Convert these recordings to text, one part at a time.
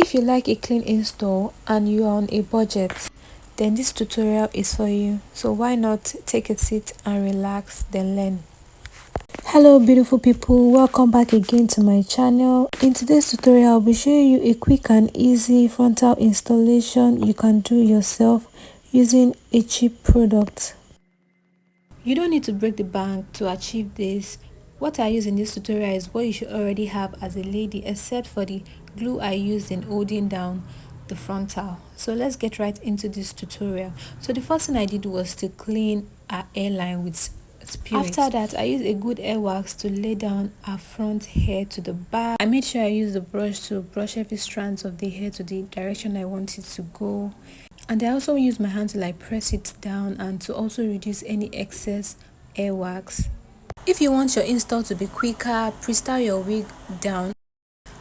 If you like a clean install and you are on a budget, then this tutorial is for you. So why not take a seat and relax, then learn. Hello beautiful people, welcome back again to my channel. In today's tutorial, I'll be showing you a quick and easy frontal installation you can do yourself using a cheap product. You don't need to break the bank to achieve this. What I use in this tutorial is what you should already have as a lady, except for the glue I used in holding down the frontal. So let's get right into this tutorial. So the first thing I did was to clean our hairline with Spirit. After that, I used a good hair wax to lay down our front hair to the back. I made sure I used the brush to brush every strand of the hair to the direction I want it to go. And I also use my hand to press it down and to also reduce any excess hair wax. If you want your install to be quicker, pre-style your wig down.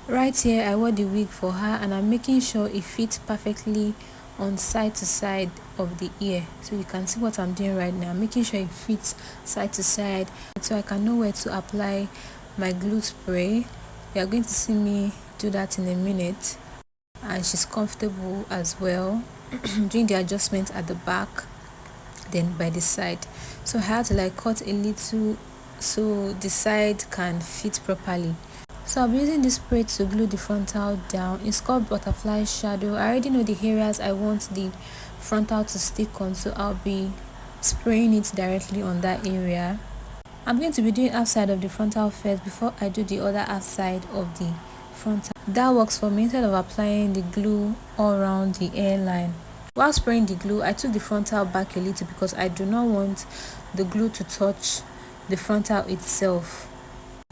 Right here I wore the wig for her and I'm making sure it fits perfectly on side to side of the ear. So you can see what I'm doing right now. I'm making sure it fits side to side so I can know where to apply my glue spray. You are going to see me do that in a minute. And she's comfortable as well doing the adjustment at the back, then by the side. So I had to cut a little so the side can fit properly. So I'll be using this spray to glue the frontal down. It's called butterfly shadow. I already know the areas I want the frontal to stick on, so I'll be spraying it directly on that area. I'm going to be doing outside of the frontal first before I do the other outside of the frontal. That works for me instead of applying the glue all around the hairline. While spraying the glue, I took the frontal back a little because I do not want the glue to touch the frontal itself.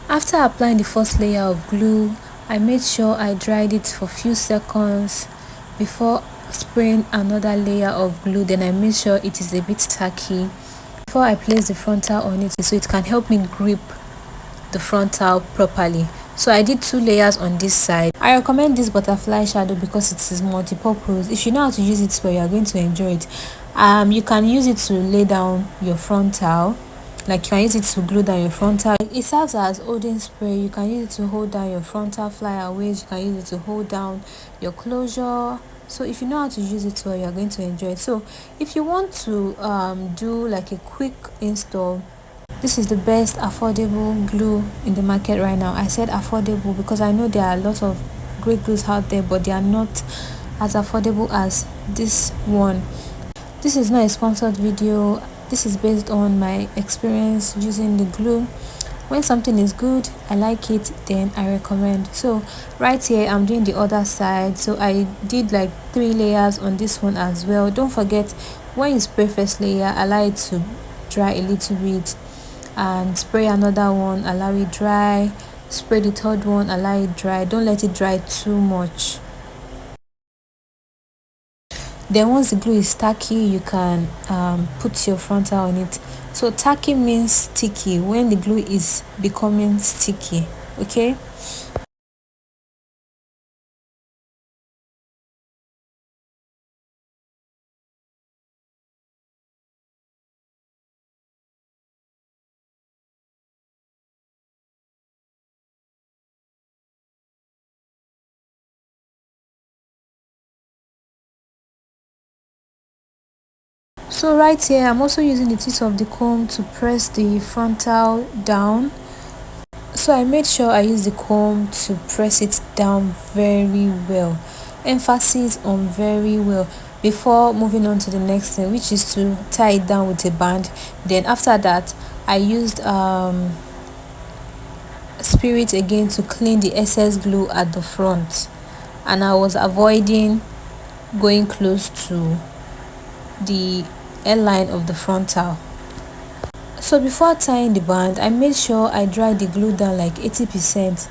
After applying the first layer of glue, I made sure I dried it for a few seconds before spraying another layer of glue. Then I made sure it is a bit tacky before I place the frontal on it so it can help me grip the frontal properly. So I did 2 layers on this side. I recommend this butterfly shadow because it is multi-purpose. If you know how to use it well, you are going to enjoy it. You can use it to lay down your frontal, you can use it to glue down your frontal. It serves as holding spray. You can use it to hold down your frontal flyaways. You can use it to hold down your closure. So if you know how to use it well, you are going to enjoy it. So if you want to do a quick install, this is the best affordable glue in the market right now. I said affordable because I know there are a lot of great glues out there, but they are not as affordable as this one. This is not a sponsored video. This is based on my experience using the glue. When something is good, I like it, then I recommend. So right here I'm doing the other side. So I did 3 layers on this one as well. Don't forget, when you spray first layer, allow it to dry a little bit and spray another one, allow it dry, spray the third one, allow it dry. Don't let it dry too much. Then once the glue is tacky, you can put your frontal on it. So tacky means sticky, when the glue is becoming sticky. Okay, so right here I'm also using the tip of the comb to press the frontal down. So I made sure I use the comb to press it down very well. Emphasis on very well, before moving on to the next thing, which is to tie it down with a band. Then after that I used Spirit again to clean the excess glue at the front, and I was avoiding going close to the hairline of the frontal. So before tying the band, I made sure I dried the glue down 80%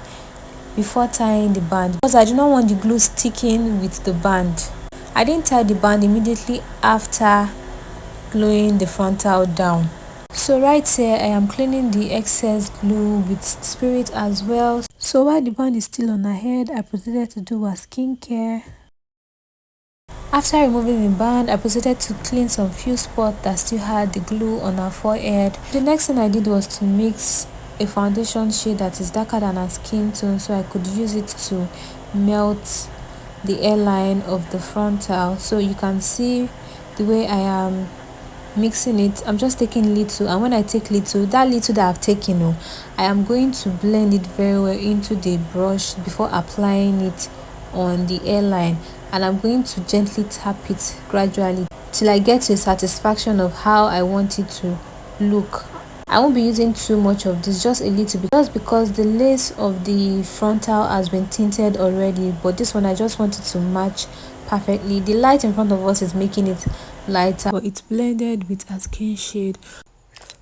before tying the band because I do not want the glue sticking with the band. I didn't tie the band immediately after gluing the frontal down. So right here I am cleaning the excess glue with Spirit as well. So while the band is still on her head, I proceeded to do her skincare. After removing the band, I proceeded to clean some few spots that still had the glue on her forehead. The next thing I did was to mix a foundation shade that is darker than her skin tone so I could use it to melt the hairline of the frontal. So you can see the way I am mixing it. I'm just taking little, and when I take little, that little that I've taken, I am going to blend it very well into the brush before applying it on the hairline, and I'm going to gently tap it gradually till I get to a satisfaction of how I want it to look. I won't be using too much of this, just a little bit, just because the lace of the frontal has been tinted already, but this one I just want it to match perfectly. The light in front of us is making it lighter, but it's blended with a skin shade.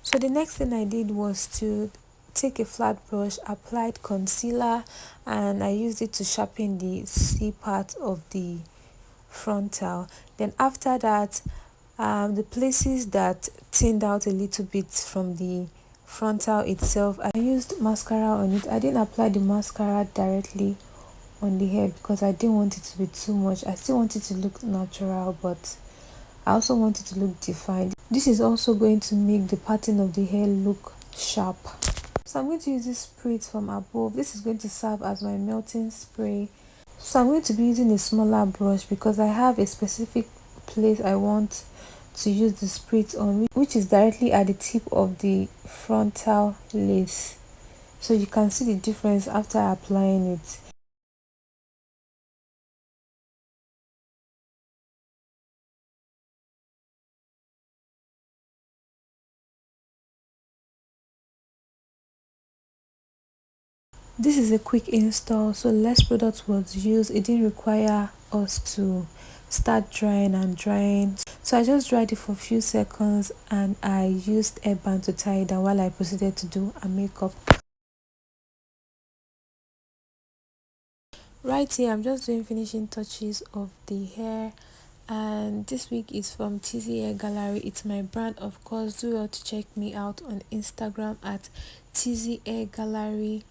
So the next thing I did was to take a flat brush, applied concealer, and I used it to sharpen the C part of the frontal. Then after that, the places that thinned out a little bit from the frontal itself, I used mascara on it. I didn't apply the mascara directly on the head because I didn't want it to be too much. I still want it to look natural, but I also want it to look defined. This is also going to make the pattern of the hair look sharp. So I'm going to use this spritz from above. This is going to serve as my melting spray. So I'm going to be using a smaller brush because I have a specific place I want to use the spritz on, which is directly at the tip of the frontal lace. So you can see the difference after applying it. This is a quick install, so less product was used. It didn't require us to start drying and drying, so I just dried it for a few seconds and I used a band to tie it down while I proceeded to do a makeup. Right here I'm just doing finishing touches of the hair, and this wig is from TZ Hair Gallery. It's my brand, of course. Do well to check me out on Instagram at TZ Hair Gallery.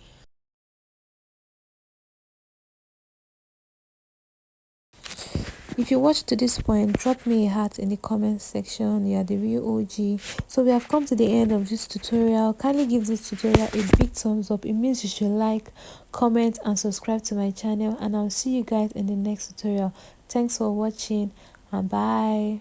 If you watched to this point, drop me a heart in the comment section. You are the real OG. So we have come to the end of this tutorial. Kindly give this tutorial a big thumbs up. It means you should like, comment and subscribe to my channel, and I'll see you guys in the next tutorial. Thanks for watching and bye.